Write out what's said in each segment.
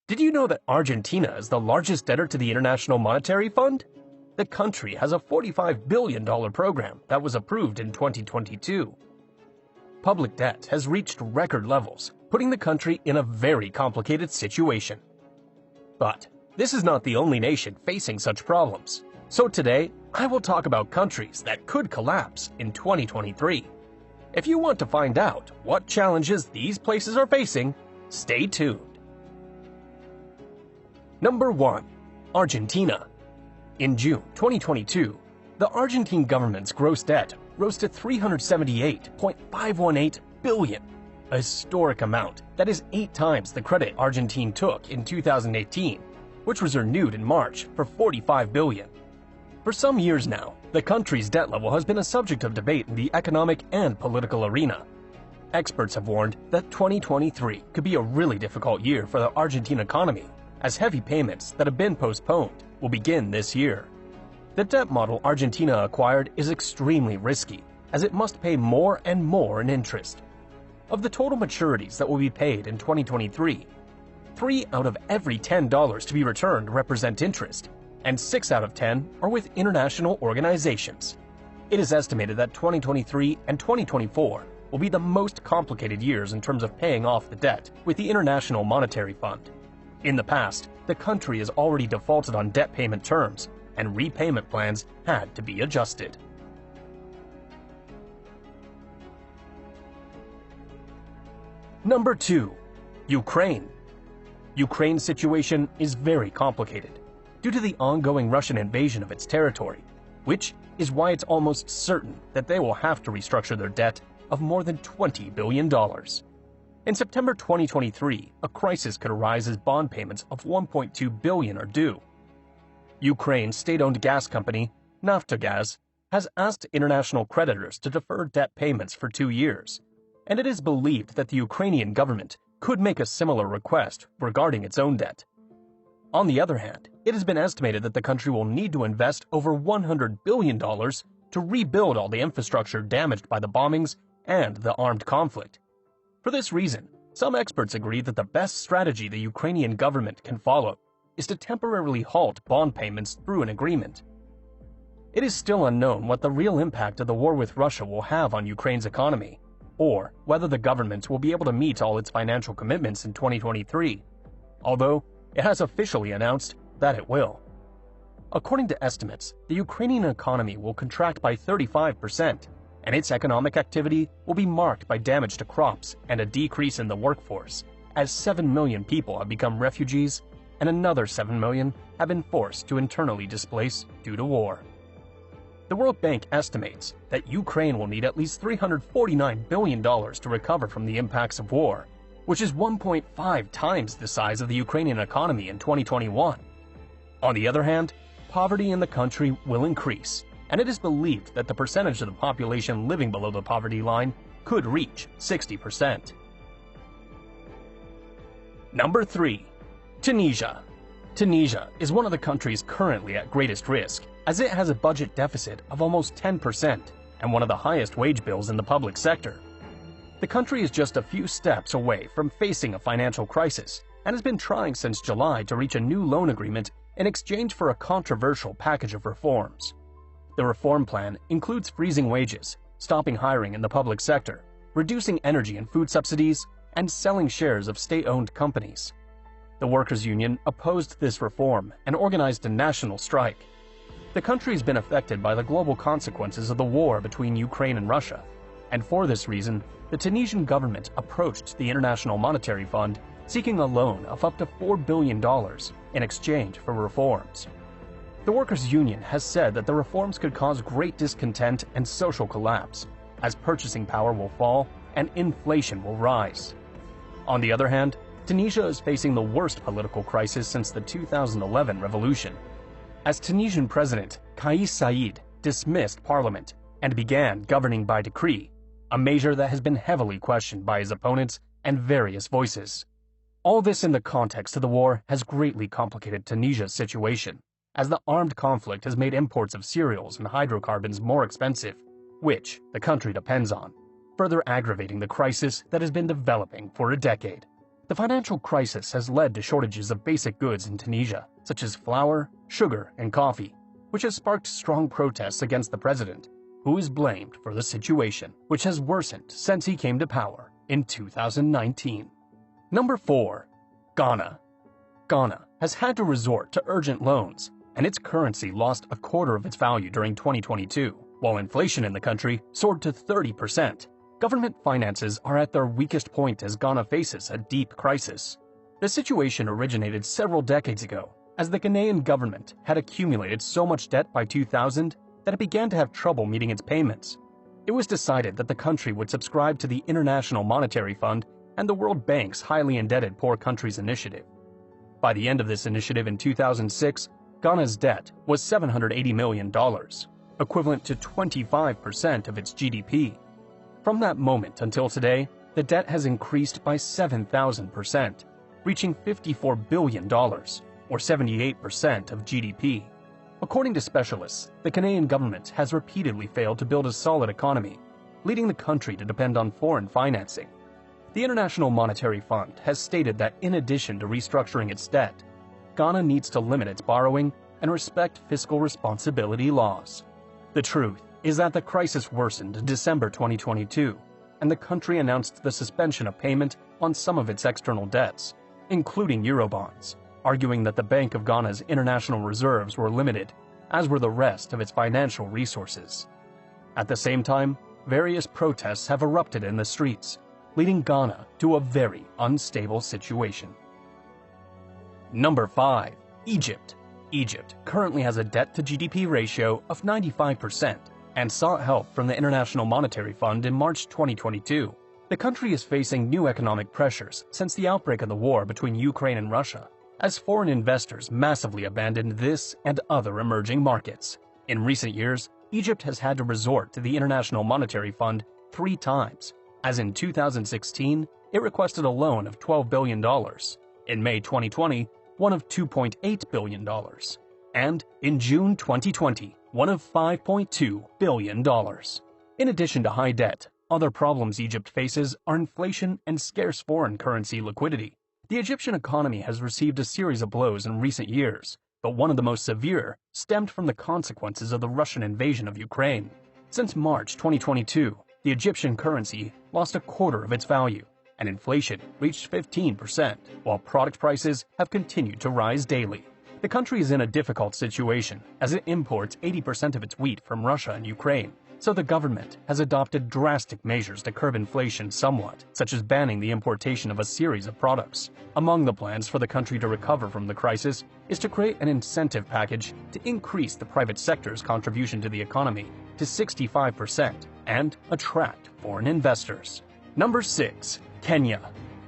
Did you know that Argentina is the largest debtor to the International Monetary Fund? The country has a $45 billion program that was approved in 2022. Public debt has reached record levels, putting the country in a very complicated situation. But this is not the only nation facing such problems. So today, I will talk about countries that could collapse in 2023. If you want to find out what challenges these places are facing, stay tuned. Number 1. Argentina. In June 2022, the Argentine government's gross debt rose to $378.518 billion, a historic amount that is 8 times the credit Argentina took in 2018, which was renewed in March for $45 billion. For some years now, the country's debt level has been a subject of debate in the economic and political arena. Experts have warned that 2023 could be a really difficult year for the Argentine economy, as heavy payments that have been postponed will begin this year. The debt model Argentina acquired is extremely risky, as it must pay more and more in interest. Of the total maturities that will be paid in 2023, 3 out of every $10 to be returned represent interest, and 6 out of 10 are with international organizations. It is estimated that 2023 and 2024 will be the most complicated years in terms of paying off the debt with the International Monetary Fund. In the past, the country has already defaulted on debt payment terms, and repayment plans had to be adjusted. Number 2. Ukraine. Ukraine's situation is very complicated due to the ongoing Russian invasion of its territory, which is why it's almost certain that they will have to restructure their debt of more than $20 billion. In September 2023, a crisis could arise as bond payments of $1.2 billion are due. Ukraine's state-owned gas company, Naftogaz, has asked international creditors to defer debt payments for 2 years, and it is believed that the Ukrainian government could make a similar request regarding its own debt. On the other hand, it has been estimated that the country will need to invest over $100 billion to rebuild all the infrastructure damaged by the bombings and the armed conflict. For this reason, some experts agree that the best strategy the Ukrainian government can follow is to temporarily halt bond payments through an agreement. It is still unknown what the real impact of the war with Russia will have on Ukraine's economy, or whether the government will be able to meet all its financial commitments in 2023, although it has officially announced that it will. According to estimates, the Ukrainian economy will contract by 35%, and its economic activity will be marked by damage to crops and a decrease in the workforce, as 7 million people have become refugees and another 7 million have been forced to internally displace due to war. The World Bank estimates that Ukraine will need at least $349 billion to recover from the impacts of war, which is 1.5 times the size of the Ukrainian economy in 2021. On the other hand, poverty in the country will increase, and it is believed that the percentage of the population living below the poverty line could reach 60%. Number 3. Tunisia. Tunisia is one of the countries currently at greatest risk, as it has a budget deficit of almost 10% and one of the highest wage bills in the public sector. The country is just a few steps away from facing a financial crisis and has been trying since July to reach a new loan agreement in exchange for a controversial package of reforms. The reform plan includes freezing wages, stopping hiring in the public sector, reducing energy and food subsidies, and selling shares of state-owned companies. The workers' union opposed this reform and organized a national strike. The country has been affected by the global consequences of the war between Ukraine and Russia, and for this reason, the Tunisian government approached the International Monetary Fund seeking a loan of up to $4 billion in exchange for reforms. The workers' union has said that the reforms could cause great discontent and social collapse, as purchasing power will fall and inflation will rise. On the other hand, Tunisia is facing the worst political crisis since the 2011 revolution, as Tunisian President Kais Saied dismissed parliament and began governing by decree, a measure that has been heavily questioned by his opponents and various voices. All this in the context of the war has greatly complicated Tunisia's situation, as the armed conflict has made imports of cereals and hydrocarbons more expensive, which the country depends on, further aggravating the crisis that has been developing for a decade. The financial crisis has led to shortages of basic goods in Tunisia, such as flour, sugar, and coffee, which has sparked strong protests against the president, who is blamed for the situation, which has worsened since he came to power in 2019. Number 4. Ghana. Ghana has had to resort to urgent loans, and its currency lost a quarter of its value during 2022, while inflation in the country soared to 30%. Government finances are at their weakest point as Ghana faces a deep crisis. The situation originated several decades ago, as the Ghanaian government had accumulated so much debt by 2000 that it began to have trouble meeting its payments. It was decided that the country would subscribe to the International Monetary Fund and the World Bank's Highly Indebted Poor Countries Initiative. By the end of this initiative in 2006, Ghana's debt was $780 million, equivalent to 25% of its GDP. From that moment until today, the debt has increased by 7,000%, reaching $54 billion, or 78% of GDP. According to specialists, the Ghanaian government has repeatedly failed to build a solid economy, leading the country to depend on foreign financing. The International Monetary Fund has stated that in addition to restructuring its debt, Ghana needs to limit its borrowing and respect fiscal responsibility laws. The truth is that the crisis worsened in December 2022, and the country announced the suspension of payment on some of its external debts, including Eurobonds, arguing that the Bank of Ghana's international reserves were limited, as were the rest of its financial resources. At the same time, various protests have erupted in the streets, leading Ghana to a very unstable situation. Number 5. Egypt. Egypt currently has a debt-to-GDP ratio of 95% and sought help from the International Monetary Fund in March 2022. The country is facing new economic pressures since the outbreak of the war between Ukraine and Russia, as foreign investors massively abandoned this and other emerging markets. In recent years, Egypt has had to resort to the International Monetary Fund 3 times, as in 2016, it requested a loan of $12 billion, in May 2020, one of $2.8 billion, and in June 2020, one of $5.2 billion. In addition to high debt, other problems Egypt faces are inflation and scarce foreign currency liquidity. The Egyptian economy has received a series of blows in recent years, but one of the most severe stemmed from the consequences of the Russian invasion of Ukraine. Since March 2022, the Egyptian currency lost a quarter of its value, and inflation reached 15%, while product prices have continued to rise daily. The country is in a difficult situation as it imports 80% of its wheat from Russia and Ukraine, so the government has adopted drastic measures to curb inflation somewhat, such as banning the importation of a series of products. Among the plans for the country to recover from the crisis is to create an incentive package to increase the private sector's contribution to the economy to 65% and attract foreign investors. Number 6. Kenya.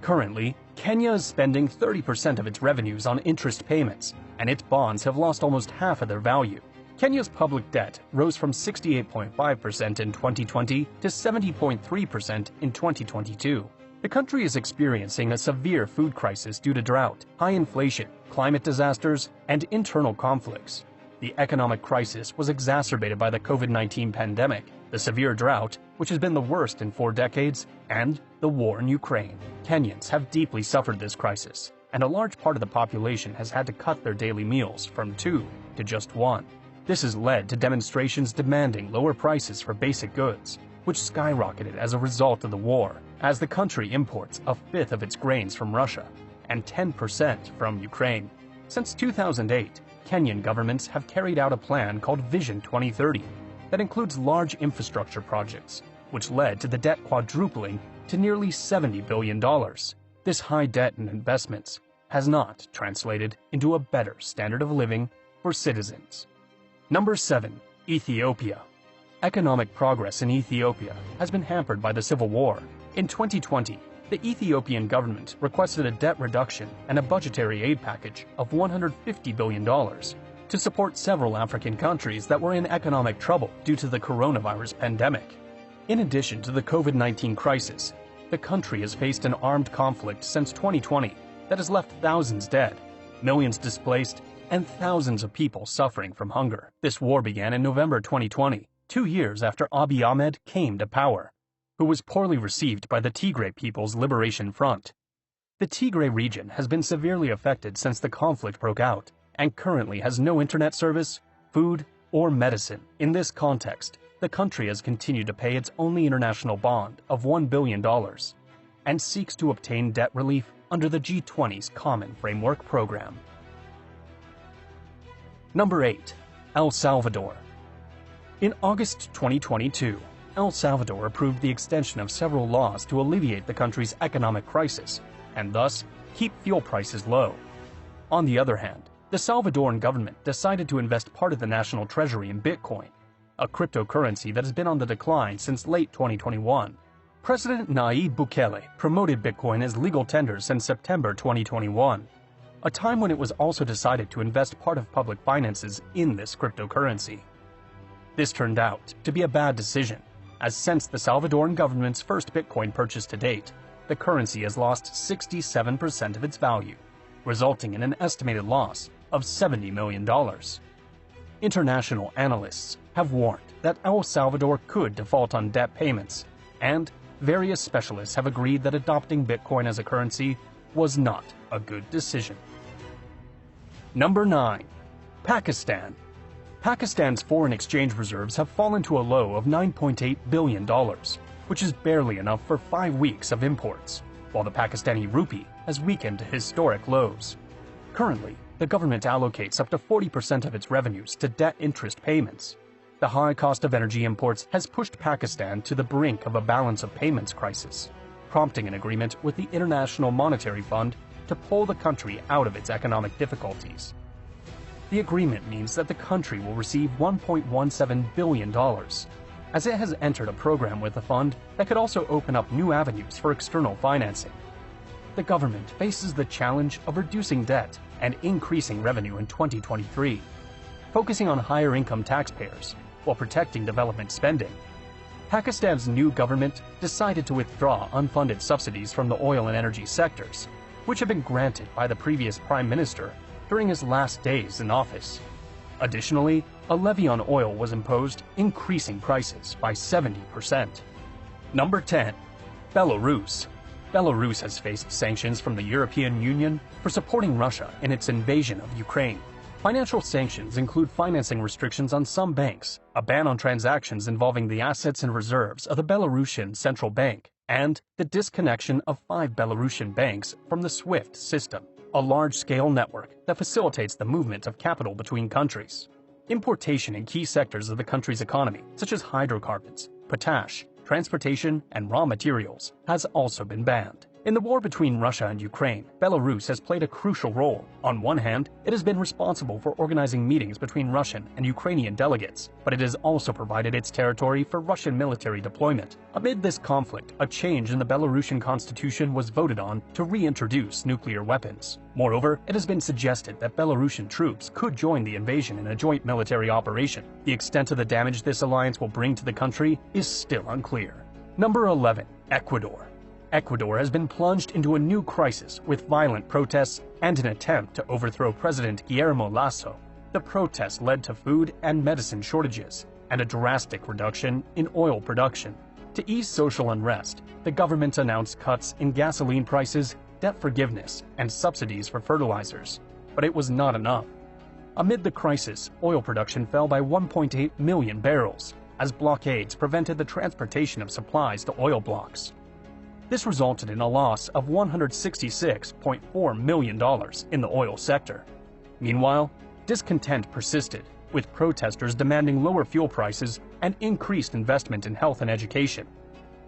Currently, Kenya is spending 30% of its revenues on interest payments, and its bonds have lost almost half of their value. Kenya's public debt rose from 68.5% in 2020 to 70.3% in 2022. The country is experiencing a severe food crisis due to drought, high inflation, climate disasters, and internal conflicts. The economic crisis was exacerbated by the COVID-19 pandemic, the severe drought, which has been the worst in 4 decades, and the war in Ukraine. Kenyans have deeply suffered this crisis, and a large part of the population has had to cut their daily meals from 2 to just 1. This has led to demonstrations demanding lower prices for basic goods, which skyrocketed as a result of the war, as the country imports a fifth of its grains from Russia and 10% from Ukraine. Since 2008, Kenyan governments have carried out a plan called Vision 2030 that includes large infrastructure projects, which led to the debt quadrupling to nearly $70 billion. This high debt and investments has not translated into a better standard of living for citizens. Number 7. Ethiopia. Economic progress in Ethiopia has been hampered by the civil war. In 2020, the Ethiopian government requested a debt reduction and a budgetary aid package of $150 billion to support several African countries that were in economic trouble due to the coronavirus pandemic. In addition to the COVID-19 crisis, the country has faced an armed conflict since 2020 that has left thousands dead, millions displaced, and thousands of people suffering from hunger. This war began in November 2020, 2 years after Abiy Ahmed came to power, who was poorly received by the Tigray People's Liberation Front. The Tigray region has been severely affected since the conflict broke out and currently has no internet service, food, or medicine. In this context, the country has continued to pay its only international bond of $1 billion and seeks to obtain debt relief under the G20's Common Framework Program. Number 8. El Salvador. In August 2022, El Salvador approved the extension of several laws to alleviate the country's economic crisis and thus keep fuel prices low. On the other hand, the Salvadoran government decided to invest part of the national treasury in Bitcoin, a cryptocurrency that has been on the decline since late 2021. President Nayib Bukele promoted Bitcoin as legal tender since September 2021, a time when it was also decided to invest part of public finances in this cryptocurrency. This turned out to be a bad decision, as since the Salvadoran government's first Bitcoin purchase to date, the currency has lost 67% of its value, resulting in an estimated loss of $70 million. International analysts have warned that El Salvador could default on debt payments, and various specialists have agreed that adopting Bitcoin as a currency was not a good decision. Number 9. Pakistan. Pakistan's foreign exchange reserves have fallen to a low of $9.8 billion, which is barely enough for 5 weeks of imports, while the Pakistani rupee has weakened to historic lows. Currently, the government allocates up to 40% of its revenues to debt interest payments. The high cost of energy imports has pushed Pakistan to the brink of a balance of payments crisis, prompting an agreement with the International Monetary Fund to pull the country out of its economic difficulties. The agreement means that the country will receive $1.17 billion, as it has entered a program with the fund that could also open up new avenues for external financing. The government faces the challenge of reducing debt and increasing revenue in 2023, focusing on higher income taxpayers while protecting development spending. Pakistan's new government decided to withdraw unfunded subsidies from the oil and energy sectors, which had been granted by the previous prime minister during his last days in office. Additionally, a levy on oil was imposed, increasing prices by 70%. Number 10. Belarus. Belarus has faced sanctions from the European Union for supporting Russia in its invasion of Ukraine. Financial sanctions include financing restrictions on some banks, a ban on transactions involving the assets and reserves of the Belarusian Central Bank, and the disconnection of 5 Belarusian banks from the SWIFT system, a large-scale network that facilitates the movement of capital between countries. Importation in key sectors of the country's economy, such as hydrocarbons, potash, transportation, and raw materials, has also been banned. In the war between Russia and Ukraine, Belarus has played a crucial role. On one hand, it has been responsible for organizing meetings between Russian and Ukrainian delegates, but it has also provided its territory for Russian military deployment. Amid this conflict, a change in the Belarusian constitution was voted on to reintroduce nuclear weapons. Moreover, it has been suggested that Belarusian troops could join the invasion in a joint military operation. The extent of the damage this alliance will bring to the country is still unclear. Number 11. Ecuador. Ecuador has been plunged into a new crisis with violent protests and an attempt to overthrow President Guillermo Lasso. The protests led to food and medicine shortages and a drastic reduction in oil production. To ease social unrest, the government announced cuts in gasoline prices, debt forgiveness, and subsidies for fertilizers, but it was not enough. Amid the crisis, oil production fell by 1.8 million barrels, as blockades prevented the transportation of supplies to oil blocks. This resulted in a loss of $166.4 million in the oil sector. Meanwhile, discontent persisted, with protesters demanding lower fuel prices and increased investment in health and education.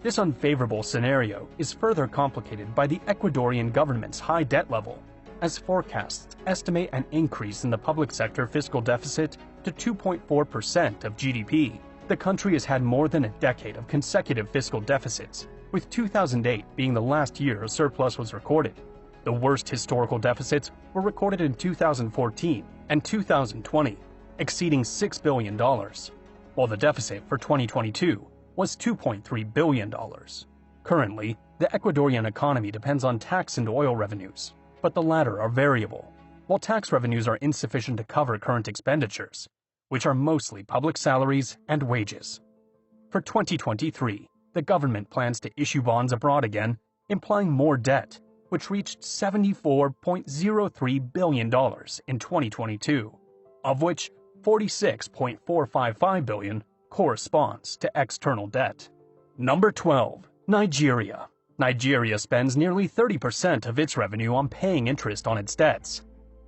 This unfavorable scenario is further complicated by the Ecuadorian government's high debt level, as forecasts estimate an increase in the public sector fiscal deficit to 2.4% of GDP. The country has had more than a decade of consecutive fiscal deficits, with 2008 being the last year a surplus was recorded. The worst historical deficits were recorded in 2014 and 2020, exceeding $6 billion, while the deficit for 2022 was $2.3 billion. Currently, the Ecuadorian economy depends on tax and oil revenues, but the latter are variable, while tax revenues are insufficient to cover current expenditures, which are mostly public salaries and wages. For 2023, the government plans to issue bonds abroad again, implying more debt, which reached $74.03 billion in 2022, of which $46.455 billion corresponds to external debt. Number 12. Nigeria. Nigeria spends nearly 30% of its revenue on paying interest on its debts.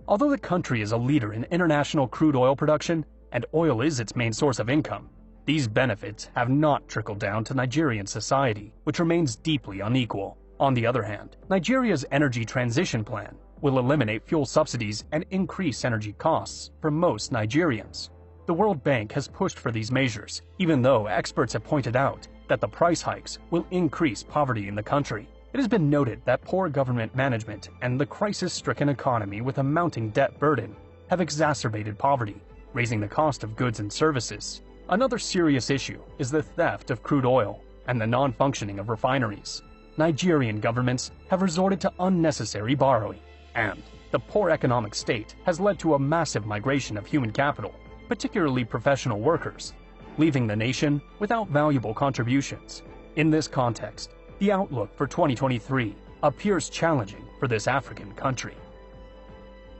Although the country is a leader in international crude oil production, and oil is its main source of income, these benefits have not trickled down to Nigerian society, which remains deeply unequal. On the other hand, Nigeria's energy transition plan will eliminate fuel subsidies and increase energy costs for most Nigerians. The World Bank has pushed for these measures, even though experts have pointed out that the price hikes will increase poverty in the country. It has been noted that poor government management and the crisis-stricken economy with a mounting debt burden have exacerbated poverty, raising the cost of goods and services. Another serious issue is the theft of crude oil and the non-functioning of refineries. Nigerian governments have resorted to unnecessary borrowing, and the poor economic state has led to a massive migration of human capital, particularly professional workers, leaving the nation without valuable contributions. In this context, the outlook for 2023 appears challenging for this African country.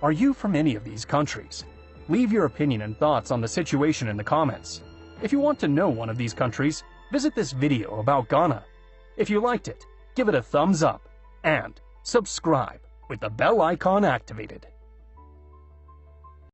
Are you from any of these countries? Leave your opinion and thoughts on the situation in the comments. If you want to know one of these countries, visit this video about Ghana. If you liked it, give it a thumbs up and subscribe with the bell icon activated.